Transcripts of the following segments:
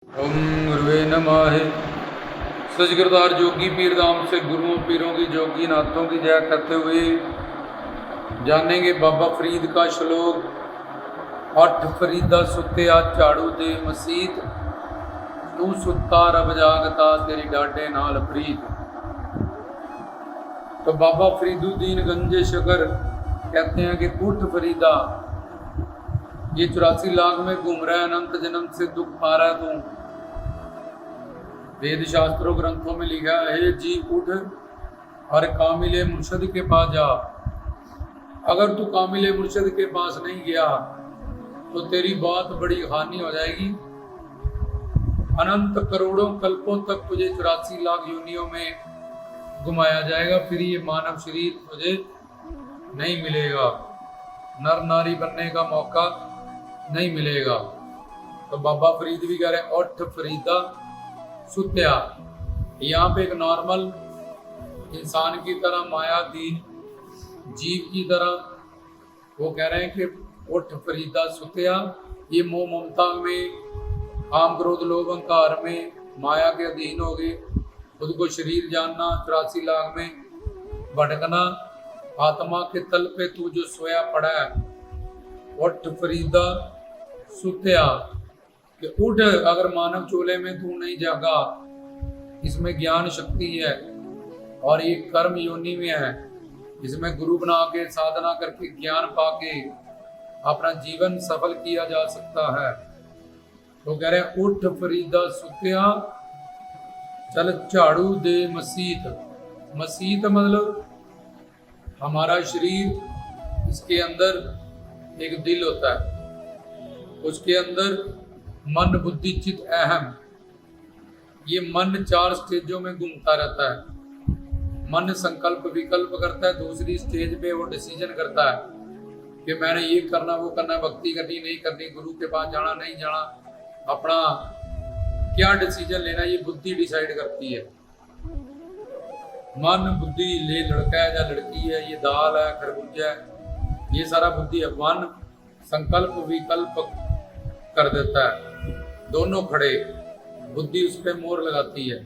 ओम गुरुवे नमः। सचकृतार जोगी पीर धाम से गुरुओं पीरों की जोगी नाथों की जय करते हुए जानेंगे बाबा फरीद का श्लोक। अठ फरीदा सुत्या झाड़ू दे मसीत, तू सुत्ता रब जागता तेरी डाडे नाल प्रीत। तो बाबा फरीदुद्दीन गंजे शकर कहते हैं कि उठ फरीदा, ये 84 लाख में घूम रहा है, अनंत जन्म से दुख पा रहा है तू। वेद शास्त्रों ग्रंथों में लिखा है, हे जी उठ और कामिले मुर्शद के पास जा। अगर तू कामिले मुर्शद के पास नहीं गया तो तेरी बहुत बड़ी हानि हो जाएगी। अनंत करोड़ों कल्पों तक तुझे 84 लाख योनियों में घुमाया जाएगा, फिर ये मानव शरीर तुझे नहीं मिलेगा, नर नारी बनने का मौका नहीं मिलेगा। तो बाबा फरीद भी कह रहे हैं, उठ फरीदा सुत्या। यहाँ पे एक नॉर्मल इंसान की तरह, मायाधीन जीव की तरह वो कह रहे हैं कि उठ फरीदा सुत्या। ये मोह ममता में, काम क्रोध लोभ अहंकार में माया के अधीन हो गए, खुद को शरीर जानना, 84 लाख में भटकना, आत्मा के तल पे तू जो सोया पड़ा है। उठ फरीदा सुत्या कि उठ, अगर मानव चोले में तू नहीं जागा, इसमें ज्ञान शक्ति है और ये कर्म योनि में है, इसमें गुरु बना के साधना करके ज्ञान पाके अपना जीवन सफल किया जा सकता है। तो कह रहे उठ फरीदा सुत्या, चल झाड़ू दे मसीत। मसीत मतलब हमारा शरीर, इसके अंदर एक दिल होता है, उसके अंदर मन बुद्धि चित्त अहम, ये मन 4 स्टेजों में घूमता रहता है। मन संकल्प विकल्प करता है, दूसरी स्टेज पे वो डिसीजन करता है कि मैंने ये करना वो करना, भक्ति करनी नहीं करनी, गुरु के पास जाना नहीं जाना, अपना क्या डिसीजन लेना, ये बुद्धि डिसाइड करती है। मन बुद्धि, ले लड़का है या लड़की है, ये दाल है खरबूजा है, ये सारा बुद्धि है। मन संकल्प विकल्प कर देता है, दोनों खड़े, बुद्धि उस पर मोहर लगाती है,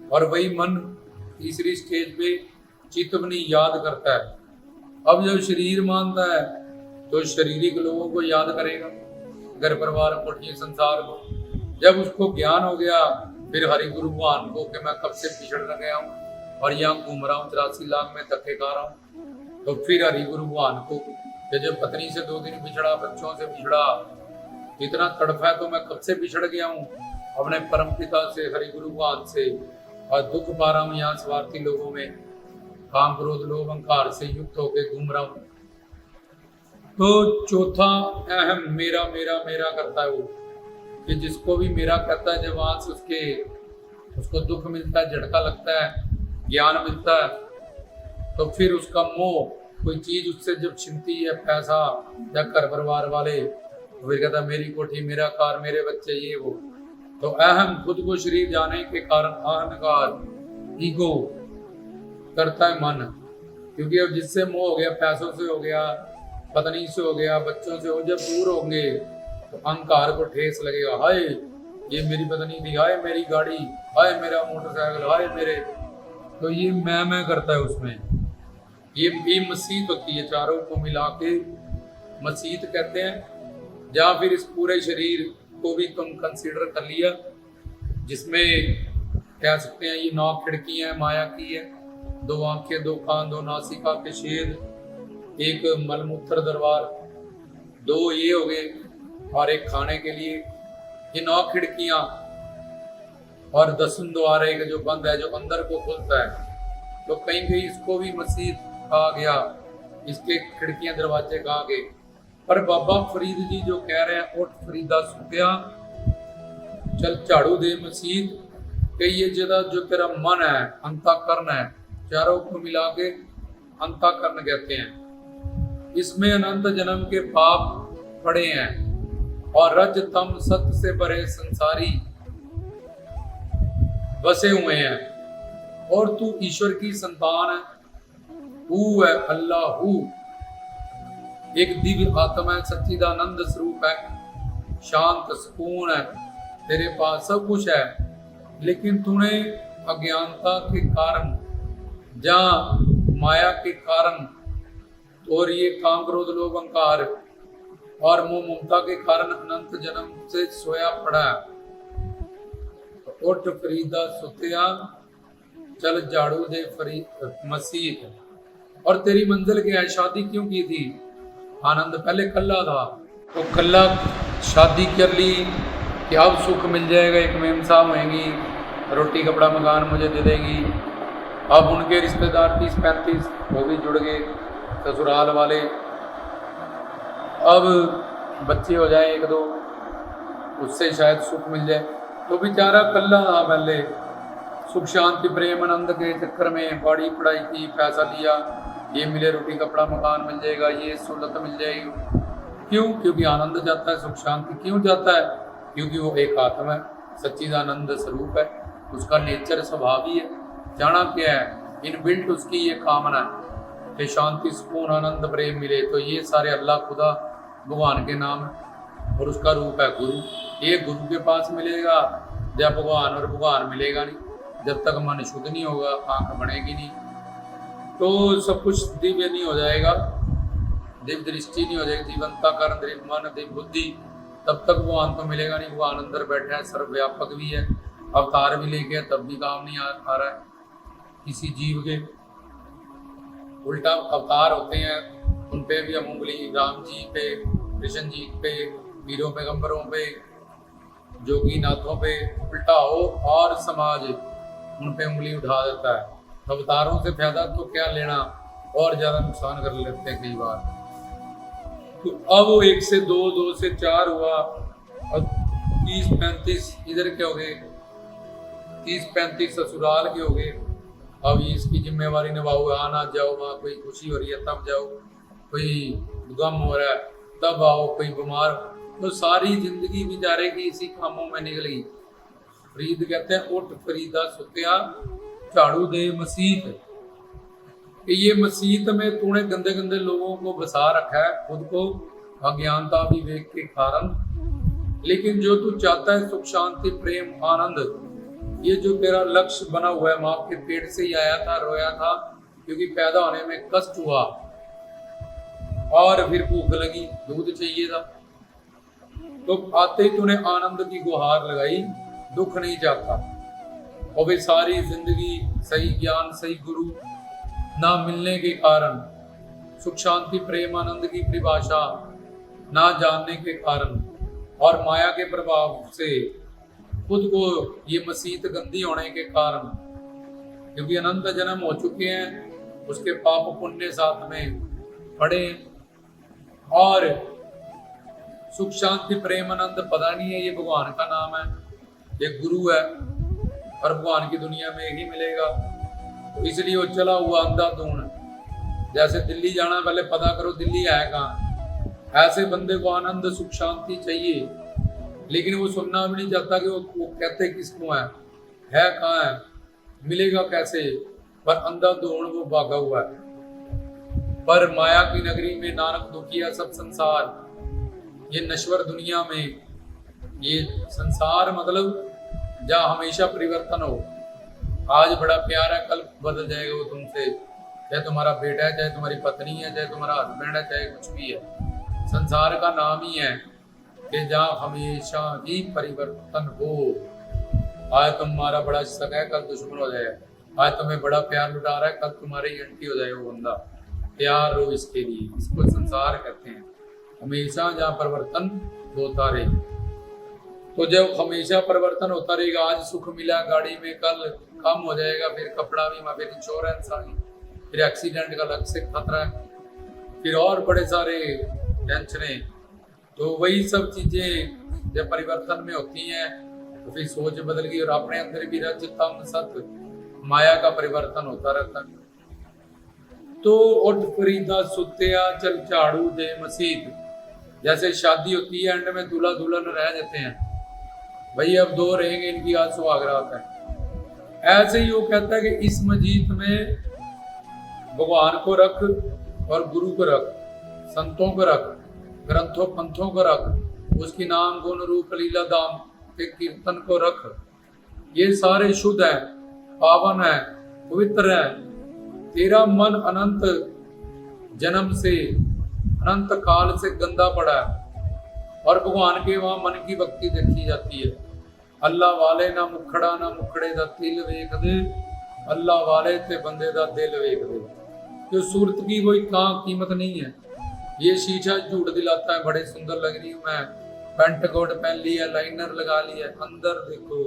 और वही मन तीसरी स्टेज पे चित्तवनी याद करता है। अब जब शरीर मानता है तो शारीरिक लोगों को याद करेगा, घर परिवार कोठी संसार को। जब उसको ज्ञान हो गया, फिर हरि गुरु भगवान को कि मैं कब से पिछड़ गया हूँ और यहाँ घूम रहा हूँ, 84 लाख में धक्के खा रहा हूँ। तो फिर हरि गुरु भगवान को कि जब पत्नी से 2 दिन बिछड़ा, बच्चों से बिछड़ा, इतना तड़फा है तो मैं कब से बिछड़ गया हूँ अपने परम पिता से, हरि गुरु भगवान से, और दुख पा रहा हूँ यहाँ स्वार्थी लोगों में, काम क्रोध लोभ अहंकार से युक्त होकर घूम रहा हूँ। तो चौथा अहम मेरा मेरा मेरा करता है वो, कि जिसको भी मेरा कहता है, जब वहां से उसको दुख मिलता है, झटका लगता है, ज्ञान मिलता है, तो फिर उसका मोह, कोई चीज उससे जब छिनती है, पैसा या घर परिवार वाले, तो फिर कहता मेरी कोठी, मेरा कार, मेरे बच्चे, ये वो। तो अहम, खुद को शरीर जाने के कारण अहंकार, ईगो करता है मन। क्योंकि अब जिससे मोह हो गया, पैसों से हो गया, पत्नी से हो गया, बच्चों से हो, जब दूर होंगे तो अहंकार को ठेस लगेगा। हाय ये मेरी पत्नी थी, हाय मेरी गाड़ी, हाय मेरा मोटरसाइकिल, हाय मेरे, तो ये मैं करता है उसमें। ये मसीत होती है, चारों को मिला के मसीत कहते हैं। या फिर इस पूरे शरीर को भी तुम कंसीडर कर लिया, जिसमें कह सकते हैं ये 9 खिड़कियां माया की है, 2 आंखें, 2 कान, 2 नासिका के छेद, 1 मलमूत्र दरबार, 2 ये हो गए, और 1 खाने के लिए। ये 9 खिड़कियां और 10 द्वार एक जो बंद है, जो अंदर को खुलता है। तो कहीं कहीं इसको भी मसीत कहा गया, इसके खिड़कियां दरवाजे कहा गए। पर बाबा फरीद जी जो कह रहे हैं उठ फरीदा सुत्या, चल झाड़ू दे मसीत, कि ये जगह जो तेरा मन है, अंतःकरण है, चारों को मिला के अंतःकरण कहते हैं, इसमें अनंत जन्म के पाप पड़े हैं और रज तम सत्य से भरे संसारी बसे हुए हैं, और तू ईश्वर की संतान है, हू है अल्लाह हू, एक दिव्य आत्मा है, सच्चिदानंद स्वरूप है, शांत सुकून है, तेरे पास सब कुछ है, लेकिन तूने अज्ञानता के कारण, जहाँ माया के कारण और ये काम क्रोध लोभ अहंकार और मोह ममता के कारण अनंत जन्म से सोया पड़ा है। उठ फरीदा सुतिया, चल झाड़ू दे मसीह। और तेरी मंजिल क्या है? शादी क्यों की थी? आनंद पहले कल्ला था, तो कल्ला शादी कर ली कि अब सुख मिल जाएगा, एक मेम साहब होंगी, रोटी कपड़ा मकान मुझे दे देगी। अब उनके रिश्तेदार 30-35 वो भी जुड़ गए, ससुराल वाले। अब बच्चे हो जाए 1-2, उससे शायद सुख मिल जाए। तो बेचारा कल्ला था पहले, सुख शांति प्रेम आनंद के चक्कर में पढ़ी पढ़ाई की, पैसा लिया, ये मिले रोटी कपड़ा मकान मिल जाएगा, ये सहूलत मिल जाएगी। क्यों? क्योंकि आनंद जाता है, सुख शांति क्यों जाता है? क्योंकि वो एक आत्मा है, सच्चिदानंद स्वरूप है, उसका नेचर स्वभाव ही है। जाना क्या है? इनबिल्ट उसकी ये कामना है कि शांति सुकून आनंद प्रेम मिले। तो ये सारे अल्लाह खुदा भगवान के नाम है और उसका रूप है गुरु। ये गुरु के पास मिलेगा जब भगवान, और भगवान मिलेगा नहीं जब तक मन शुद्ध नहीं होगा, आंख बनेगी नहीं, तो सब कुछ दिव्य नहीं हो जाएगा, दिव्य दृष्टि नहीं हो जाएगी, जीवंता कारण दिव्य मन दिव्य बुद्धि, तब तक भगवान तो मिलेगा नहीं। भगवान अंदर बैठा है, सर्वव्यापक भी है, अवतार भी लेके तब भी काम नहीं आ रहा है किसी जीव के। उल्टा अवतार होते हैं, उन पे भी हम उंगली, राम जी पे, कृष्ण जी पे, वीरों पैगंबरों पे, जोगी नाथों पे उल्टा हो और समाज उन पे उंगली उठा देता है। अवतारों से फायदा तो क्या लेना, और ज्यादा नुकसान कर लेते हैं कई बार। तो अब वो 1 से 2, 2 से 4 हुआ, और 30-35 इधर के हो गए, 30-35 ससुराल के हो गए। अब ये इसकी जिम्मेवारी निभाओ, आना जाओ, वहाँ कोई खुशी हो रही है तब जाओ, कोई गम हो रहा है तब आओ, कोई बीमार, तो सारी जिंदगी बेचारे की इसी कामों में निकली। फरीद कहते हैं उठ फरीदा सुतिया, झाड़ू दे मसीत, कि ये मसीत में तूने गंदे गंदे लोगों को बसा रखा है, खुद को अज्ञानता विवेक के कारण। लेकिन जो तू चाहता है सुख शांति प्रेम आनंद, ये जो तेरा लक्ष्य बना हुआ है, माँ के पेट से ही आया था, रोया था क्योंकि पैदा होने में कष्ट हुआ और फिर भूख लगी, दूध चाहिए था, तो आते ही तूने आनंद की गुहार लगाई, दुख नहीं चाहता। और वे सारी जिंदगी सही ज्ञान सही गुरु ना मिलने के कारण, सुख शांति प्रेम आनंद की परिभाषा ना जानने के कारण और माया के प्रभाव से खुद को ये मसीत गंदी होने के कारण, क्योंकि अनंत जन्म हो चुके हैं, उसके पाप पुण्य साथ में पड़े, और सुख शांति प्रेम आनंद पता नहीं है, ये भगवान का नाम है, ये गुरु है, और भगवान की दुनिया में ही मिलेगा। तो इसलिए वो चला हुआ अंधाधुन, जैसे दिल्ली जाना पहले पता करो दिल्ली है कहाँ। ऐसे बंदे को आनंद सुख शांति चाहिए, लेकिन वो सुनना भी नहीं चाहता कि वो कहते किसको है कहाँ है, मिलेगा कैसे, पर अंधाधुन वो भागा हुआ है। पर माया की नगरी में नानक दुखिया सब संसार, ये नश्वर दुनिया में, ये संसार मतलब जहाँ हमेशा परिवर्तन हो, आज बड़ा प्यार है कल बदल जाएगा वो तुमसे, चाहे तुम्हारा बेटा है, चाहे तुम्हारी पत्नी है, चाहे तुम्हारा हस्बैंड है, चाहे कुछ भी है। संसार का नाम ही है कि जहाँ हमेशा ही परिवर्तन हो। आज तुम्हारा बड़ा सगा है, कल दुश्मन हो जाए, आज तुम्हें बड़ा प्यार लुटा रहा है, कल तुम्हारे ही एंटी हो जाए वो बंदा। तैयार रहो इसके लिए, इसको संसार कहते हैं, हमेशा जहाँ परिवर्तन होता रहे। तो जब हमेशा परिवर्तन होता रहेगा, आज सुख मिला गाड़ी में, कल कम हो जाएगा, फिर कपड़ा भी, फिर इंश्योरेंस आ गई, फिर एक्सीडेंट का अलग से खतरा है, फिर और बड़े सारे टेंशनें। तो वही सब चीजें जब परिवर्तन में होती हैं तो फिर सोच बदल गई, और अपने अंदर भी रज तम सत माया का परिवर्तन होता रहता है। तो उठ फरीदा सुतिया, चल झाड़ू दे मसीत। जैसे शादी होती है, एंड में दूल्हा दुल्हन रह जाते हैं, भाई अब 2 रहेंगे, इनकी आज सुहाग रात है। ऐसे ही वो कहता है कि इस मजीत में भगवान को रख और गुरु को रख, संतों को रख, ग्रंथों पंथों को रख, उसकी नाम गुण रूप लीला दाम के कीर्तन को रख। ये सारे शुद्ध है, पावन है, पवित्र है। तेरा मन अनंत जन्म से, अनंत काल से गंदा पड़ा है और भगवान के वहां मन की भक्ति देखी जाती है। अल्लाह वाले ना मुखड़ा ना मुखड़े दा तिल वेख दे, अल्लाह वाले ते बंदे दा दिल वेख दे। जो सूरत की कोई कहाँ कीमत नहीं है। ये शीशा झूठ दिलाता है, बड़े सुंदर लग रही हूँ मैं, पेंट कोट पहन लिया, लाइनर लगा लिया, अंदर देखो,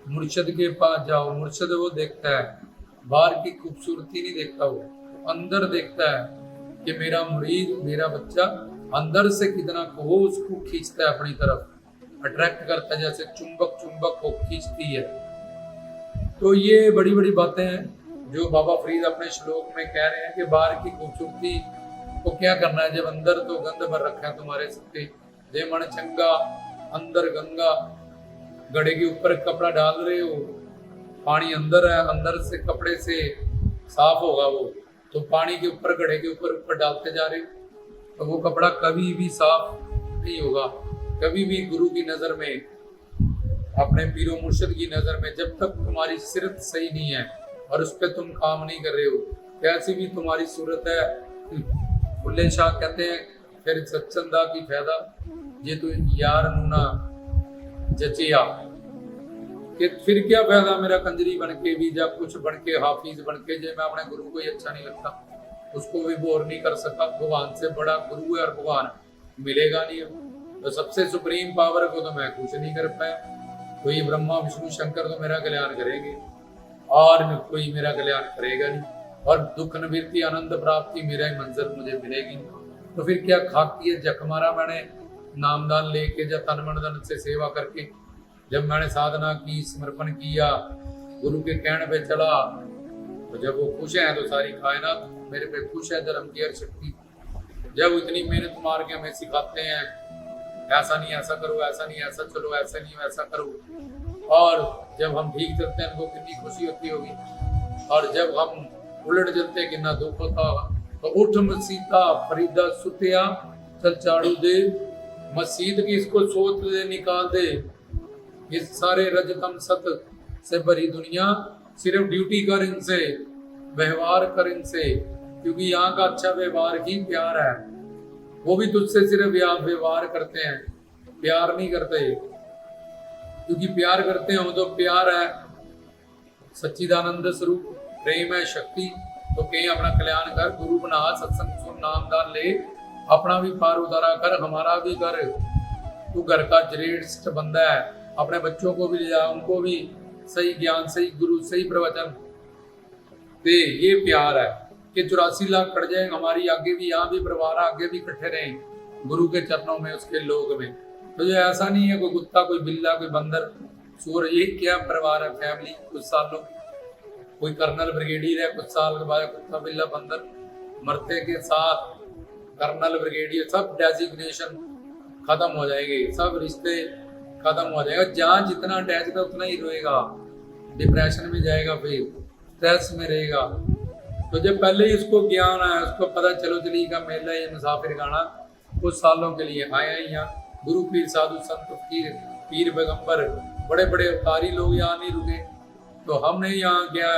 मुर्शद के पास जाओ। मुर्शद वो देखता है, बाहर की खूबसूरती नहीं देखता, वो अंदर देखता है कि मेरा मुरीद, मेरा बच्चा अंदर से कितना को उसको खींचता है अपनी तरफ, अट्रैक्ट करता है, जैसे चुंबक को खींचती है। तो ये बड़ी बड़ी बातें हैं जो बाबा फरीद अपने श्लोक में कह रहे हैं कि बाहर की खूबसूरती को क्या करना है, जब अंदर तो गंद भर रखा है तुम्हारे सबके। जय मन चंगा अंदर गंगा, गड़े के ऊपर कपड़ा डाल रहे हो, पानी अंदर है, अंदर से कपड़े से साफ होगा वो, तो पानी के ऊपर गड़े के ऊपर डालते जा रहे हो, तो वो कपड़ा कभी भी साफ नहीं होगा। कभी भी गुरु की नजर में, अपने पीरो मुर्शिद की नजर में, जब तक तुम्हारी सिरत सही नहीं है और उस पर तुम काम नहीं कर रहे हो, कैसी भी तुम्हारी सूरत है। बुल्ले शाह कहते हैं फिर सत्संदा की फायदा जे तू यार ना जचिया, कि फिर क्या फायदा मेरा कंजरी बन के भी, या कुछ बन के, हाफिज बन के, जे मैं अपने गुरु को ही अच्छा नहीं लगता, उसको भी बोर नहीं कर सका। भगवान से बड़ा गुरु है और भगवान मिलेगा नहीं। तो सबसे सुप्रीम पावर को तो मैं कुछ नहीं कर पाया। कोई ब्रह्मा विष्णु शंकर तो मेरा कल्याण करेंगे और कोई मेरा कल्याण करेगा नहीं, और दुख निवृत्ति आनंद प्राप्ति मेरा ही मंजिल मुझे मिलेगी। तो फिर क्या खाकी है जख मारा मैंने नामदान लेके, जब तन मन धन से सेवा करके, जब मैंने साधना की, समर्पण किया, गुरु के कहने पे चला, तो जब वो खुश है तो सारी कायनात मेरे पे खुश है। धर्म की हर शक्ति जब इतनी मेहनत मार के हमें सिखाते हैं, ऐसा नहीं ऐसा करो, ऐसा नहीं ऐसा चलो, ऐसा नहीं वैसा करो, और जब हम ठीक चलते हैं उनको कितनी खुशी होती होगी, और जब हम उलट चलते हैं कितना दुख होता होगा। तो उठ मसीता फरीदा सुतिया, चल चाड़ू दे मसीद की, इसको सोच दे निकाल दे, ये सारे रजतम सत से भरी दुनिया, सिर्फ ड्यूटी कर इनसे, व्यवहार कर इनसे, क्योंकि यहाँ का अच्छा व्यवहार ही प्यार है। वो भी तुझसे सिर्फ व्यवहार करते हैं, प्यार नहीं करते, क्योंकि प्यार करते हो तो प्यार है सच्चिदानंद स्वरूप, प्रेम है शक्ति। तो कहीं अपना कल्याण कर, गुरु बना, सत्संग सुन, नामदान ले, अपना भी पार उतारा कर, हमारा भी कर। तू घर का श्रेष्ठ बंदा है, अपने बच्चों को भी ले जा, उनको भी सही ज्ञान, सही गुरु, सही प्रवचन दे। ये प्यार है कि 84 लाख कट जाए हमारी, आगे भी, यहाँ भी परिवार आगे भी इकट्ठे रहे गुरु के चरणों में, उसके लोग में। तो ये ऐसा नहीं है कोई कुत्ता, कोई बिल्ला, कोई बंदर, सूर, ये क्या परिवार है, फैमिली। कुछ सालों कोई कर्नल ब्रिगेडियर है, कुछ साल के बाद कुत्ता बिल्ला बंदर मरते के साथ कर्नल ब्रिगेडियर, सब डेजिग्नेशन खत्म हो जाएंगे, सब रिश्ते खत्म हो जाएगा। जहाँ जितना अटैच था उतना ही रोएगा, डिप्रेशन में जाएगा, फिर स्ट्रेस में रहेगा। तो जब पहले ही उसको ज्ञान है, उसको पता चलो चली का मेला, ये मुसाफिर गाना कुछ सालों के लिए आया ही यहाँ। गुरु पीर साधु संत फकीर, पीर पैगंबर, बड़े बड़े अवतारी लोग यहाँ नहीं रुके। तो हमने यहाँ क्या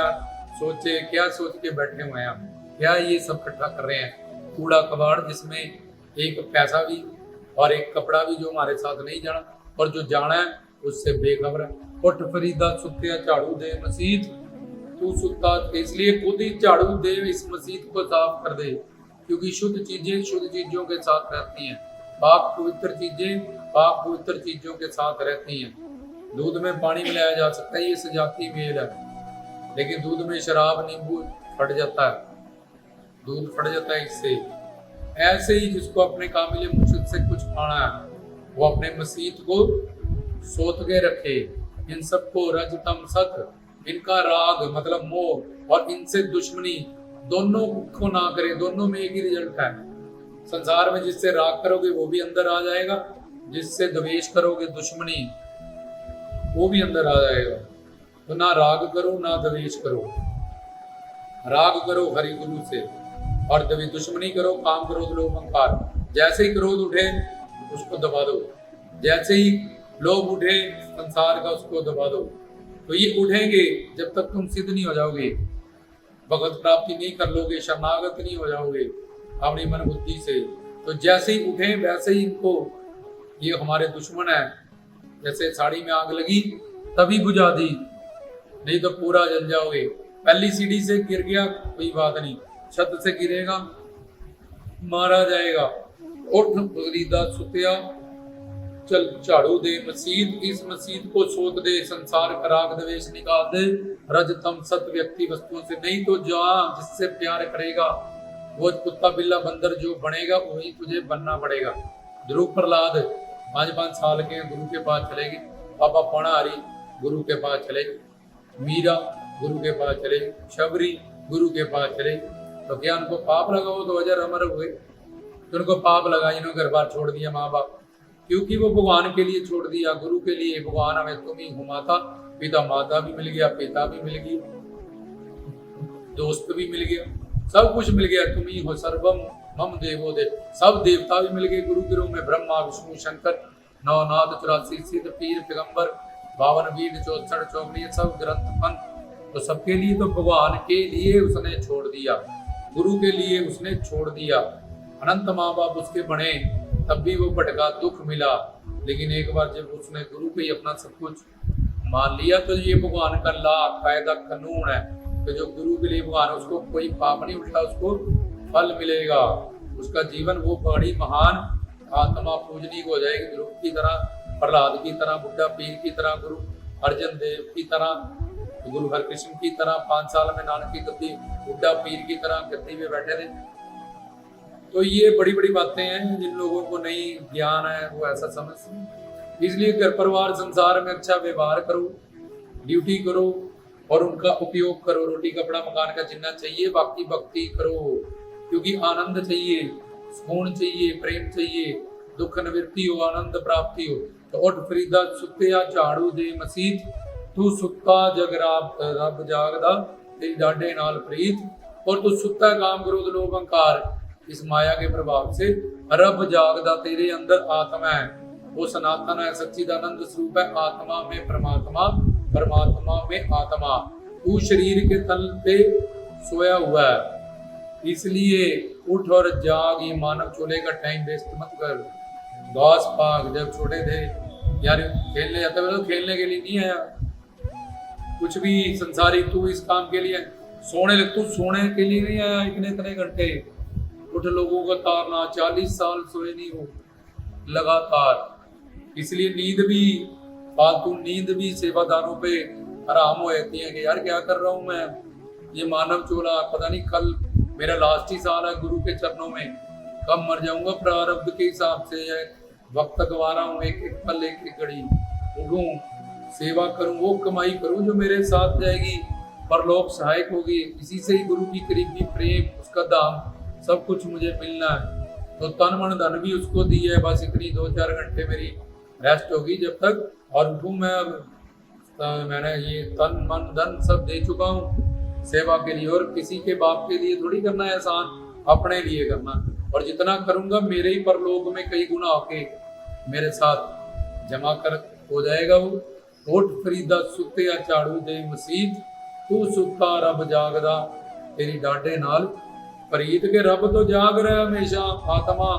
सोचे, क्या सोच के बैठे हुए हैं, क्या ये सब इकट्ठा कर रहे हैं, कूड़ा कबाड़ जिसमें एक पैसा भी और एक कपड़ा भी जो हमारे साथ नहीं जाना, और जो जाना है उससे बेखबर है। उठ फरीदा सुतिया झाड़ू दे मसीत, तू सुता, इसलिए खुद ही झाड़ू दे इस मसीत को साफ कर दे, क्योंकि शुद्ध चीजें शुद्ध चीजों के साथ रहती हैं, पाक पवित्र चीजें पाक पवित्र चीजों के साथ रहती हैं। दूध में पानी मिलाया जा सकता है, ये सजाती मेल है, लेकिन दूध में शराब नींबू फट जाता है, दूध फट जाता है इससे। ऐसे ही जिसको अपने कामिल मुर्शिद से कुछ पाना है, वो अपने मसीत को सोत के रखे। इन सबको रजतम सत, इनका राग मतलब मोह और इनसे दुश्मनी दोनों को ना करे। दोनों में एक ही रिजल्ट है। संसार में जिससे राग करोगे वो भी अंदर आ जाएगा, जिससे द्वेष करोगे दुश्मनी वो भी अंदर आ जाएगा। तो ना राग करो ना द्वेष करो, राग करो हरि गुरु से, और दुश्मनी करो काम करो लोभ अहंकार। जैसे ही क्रोध उठे उसको दबा दो, जैसे ही लोभ उठे संसार का उसको दबा दो। तो ये उठेंगे जब तक तुम सिद्ध नहीं हो जाओगे, भगवत प्राप्ति नहीं कर लोगे, शरणागत नहीं हो जाओगे अपनी मन बुद्धि से। तो जैसे ही उठे वैसे ही इनको, ये हमारे दुश्मन है, जैसे साड़ी में आग लगी तभी बुझा दी, नहीं तो पूरा जल जाओगे। पहली सीढ़ी से गिर गया कोई बात नहीं, छत से गिरेगा मारा जाएगा। उठ फरीदा सुतिया चल झाड़ू दे मसीद, इस मसीद को सोत दे, संसार का राग द्वेष निकाल दे, रज तम सत व्यक्ति वस्तुओं से। नहीं तो जहाँ जिससे प्यार करेगा वो कुत्ता बिल्ला बंदर जो बनेगा वही तुझे बनना पड़ेगा। ध्रुव प्रहलाद 5-5 साल के गुरु के पास चले गए, बाबा पणारी गुरु के पास चले, मीरा गुरु के पास चले, शबरी गुरु के पास चले। तो क्या उनको पाप लगा? वो तो अजर अमर हुए। तो उनको पाप लगा, इन्होंने घर बार छोड़ दिया माँ बाप, क्योंकि वो भगवान के लिए छोड़ दिया, गुरु के लिए। भगवान हमें तुम ही हो माता पिता, माता भी मिल गया, पिता भी मिल गया, दोस्त भी मिल गया, सब कुछ मिल गया। तुम ही हो सर्वम मम देवो देव, सब देवता भी मिल गए गुरु के रूप में। ब्रह्मा विष्णु शंकर 9 नाथ 84 सिद्ध पीर पैगंबर 52 वीर 64 चौगनी सब ग्रंथ पंथ। तो सबके लिए, तो भगवान के लिए उसने छोड़ दिया, गुरु के लिए उसने छोड़ दिया। अनंत माँ बाप उसके बने तब भी वो भटका, दुख मिला। लेकिन एक बार जब उसने गुरु पे ही अपना सब कुछ मान लिया, तो ये भगवान का लाभ फायदा कानून है। तो जो गुरु के लिए भगवान, उसको कोई पाप नहीं उठा, उसको फल मिलेगा। उसका जीवन वो बड़ी महान आत्मा पूजनीय हो जाएगी, ध्रुव की तरह, प्रहलाद की तरह, बुड्ढा पीर की तरह, गुरु अर्जन देव की तरह, गुरु हरकृष्ण की तरह। 5 साल में नानक की गद्दी, बुड्ढा पीर की तरह गद्दी में बैठे थे। तो ये बड़ी बड़ी बातें हैं, जिन लोगों को नहीं ज्ञान है वो ऐसा समझ। इसलिए घर परिवार संसार में अच्छा व्यवहार करो, ड्यूटी करो और उनका उपयोग करो। रोटी कपड़ा मकान का जितना चाहिए, बाकी भक्ति करो, क्योंकि आनंद चाहिए, सुकून चाहिए, प्रेम चाहिए, दुख निवृत्ति हो, आनंद प्राप्ति हो। तो उठ फरीदा सुत्या झाड़ू दे मसीत, तू सुत्ता जग रब जागदा, तेरी डांडे नाल प्रीत। और तू सुत्ता काम क्रोध लोभ अहंकार, इस माया के प्रभाव से रब जागदा, तेरे अंदर आत्मा है, वो सनातन है, सच्चिदानंद स्वरूप है। आत्मा में परमात्मा, परमात्मा में आत्मा। तू शरीर के तल पे सोया हुआ है, इसलिए उठ और जाग। ये मानव चोले का टाइम वेस्ट मत कर। घास पाग जब छोटे थे यार खेलने जाते थे, तो खेलने के लिए नहीं आया कुछ भी संसारी। तू इस काम के लिए सोने लग, तू सोने के लिए नहीं आया इतने इतने घंटे। उठ लोगों को तारना, 40 साल सोए नहीं हो लगातार। इसलिए नींद भी, फालतू नींद भी सेवादारों पे हराम हो जाती है कि यार क्या कर रहा हूँ मैं, ये मानव चोला, पता नहीं कल मेरा लास्ट ही साल है गुरु के चरणों में, कब मर जाऊंगा प्रारब्ध के हिसाब से। है वक्त गवा रहा हूँ, एक एक पल एक एक घड़ी उठूं, सेवा करूं, वो कमाई करूं जो मेरे साथ जाएगी, परलोक सहायक होगी। इसी से ही गुरु की करीबी, प्रेम, उसका दाम, सब कुछ मुझे मिलना है। तो तन मन धन भी उसको दी है, बस इतनी 2-4 घंटे मेरी रेस्ट होगी जब तक, और उठूं मैं। अब मैंने ये तन मन धन सब दे चुका हूँ सेवा के लिए, और किसी के बाप के लिए थोड़ी करना है एहसान, अपने लिए करना। और जितना करूंगा मेरे ही परलोक में कई गुना होके मेरे साथ जमा कर हो जाएगा वो। उठ फरीदा सुत्या झाड़ू दे मसीत, तू सुता रब जागदा, तेरी डांटे नाल प्रीत। के रब तो जाग रहा है हमेशा, आत्मा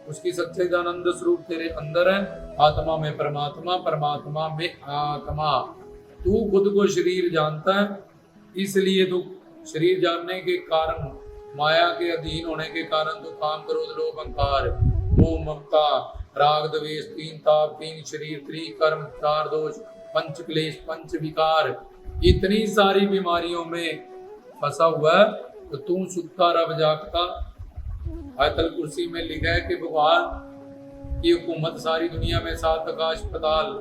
उसकी सच्चिदानंद स्वरूप तेरे अंदर है। आत्मा में परमात्मा, परमात्मा में आत्मा। तू खुद को शरीर जानता है, इसलिए तू शरीर जानने के कारण, माया के अधीन होने के कारण तो काम क्रोध लोभ अहंकार मोह ममता राग द्वेष, 3 ताप, 3 शरीर, 3 कर्म, 4 दोष, 5 क्लेश, 5 विकार, इतनी सारी बीमारियों में फंसा हुआ है। तो तू सुत्ता रब जागता। आयतल कुर्सी में लिखा है कि भगवान की हुकूमत सारी दुनिया में 7 आकाश पाताल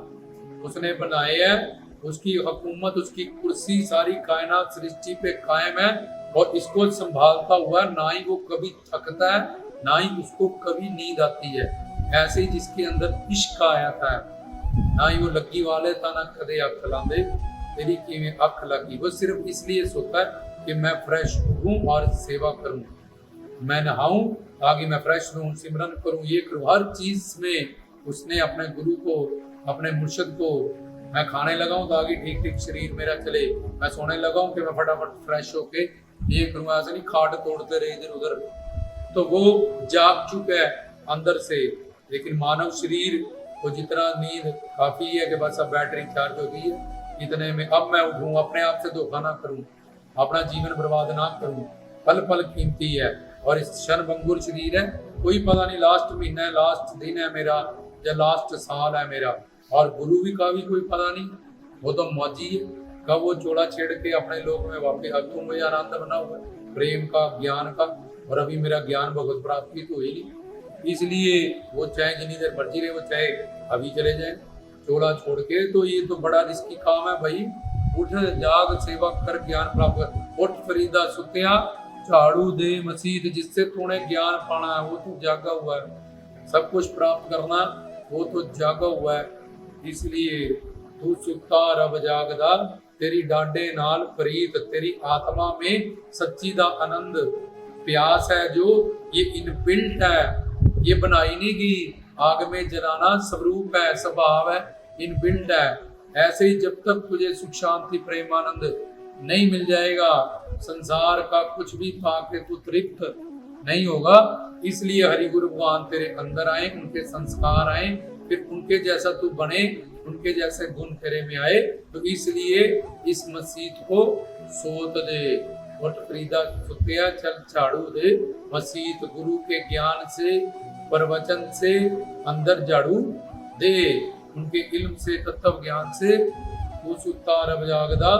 उसने बनाए हैं, उसकी हुकूमत, उसकी कुर्सी सारी कायनात सृष्टि पे कायम है, और इसको संभालता हुआ ना ही वो कभी थकता है, ना ही उसको कभी नींद आती है। ऐसे ही जिसके अंदर इश्क आया था, ना ही वो लगी वाले था, ना कदे अख लांदे तेरी किवें अख लगी। वो सिर्फ इसलिए सोता है कि मैं फ्रेश हूँ और सेवा करूँ, मैं नहाऊं ताकि मैं फ्रेश रहूं, सिमरन करूं, ये करूं। हर चीज में उसने अपने गुरु को अपने मुर्शिद को मैं खाने लगा हूँ ताकि ठीक ठीक शरीर मेरा चले, मैं सोने लगा हूँ कि मैं फटाफट फ्रेश होके ये करूँ, ऐसे नहीं खाट तोड़ते रहे इधर उधर। तो वो जाग चुका है अंदर से, लेकिन मानव शरीर को जितना नींद काफी है कि बस अब बैटरी चार्ज हो गई है, इतने में अब मैं उठूं, अपने आप से धोखा ना करूं, अपना जीवन बर्बाद ना करूं। पल पल कीमती है और इस क्षण भंगुर शरीर है, कोई पता नहीं लास्ट महीना है, लास्ट दिन है मेरा या लास्ट साल है मेरा। और गुरु भी का भी कोई पता नहीं, वो तो मौजी है, कब वो चोला छेड़ के अपने लोग में वापिस। अब तो मुझे आनंद बना हुआ है प्रेम का, ज्ञान का, और अभी मेरा ज्ञान भगवत प्राप्ति तो ही नहीं, इसलिए वो चाहे जितनी देर मर्जी रहे, वो चाहे अभी चले जाए चोला छोड़ के। तो ये तो बड़ा रिस्की काम है भाई, उठ जाग सेवा कर ज्ञान प्राप्त कर। उठ फरीदा सुतिया झाड़ू दे मसीत, जिससे तूने ज्ञान पाना है वो तो जागा हुआ है, सब कुछ प्राप्त करना वो तो जागा हुआ है। इसलिए तू सुता रब जागदा, तेरी डांडे नाल प्रीत, तेरी आत्मा में सच्ची दा आनंद प्यास है जो ये इनबिल्ट है, ये बनाई नहीं गई, आग में जलाना स्वरूप है, स्वभाव है, इनबिल्ट है। ऐसे ही जब तक तुझे सुख शांति प्रेमानंद नहीं मिल जाएगा, संसार का कुछ भी पाके तू तृप्त नहीं होगा। इसलिए हरि गुरु भगवान तेरे अंदर आए, उनके संस्कार आए, फिर उनके जैसा तू बने, उनके जैसे गुण तेरे में आए। तो इसलिए इस मसीत को सोत दे, उठ फरीदा सुतिया चल झाड़ू दे मसीत, गुरु के ज्ञान से प्रवचन से अंदर झाड़ू दे, उनके इल्म से तत्व ज्ञान से तू सुता रब जागदा,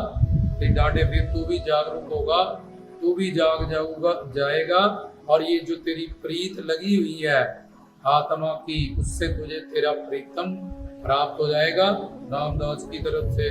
ते डांडे फिर तू भी जागरूक होगा, तू भी जाग जाएगा। और ये जो तेरी प्रीत लगी हुई है आत्मा की, उससे तुझे तेरा प्रीतम प्राप्त हो जाएगा। रामदास की तरफ से।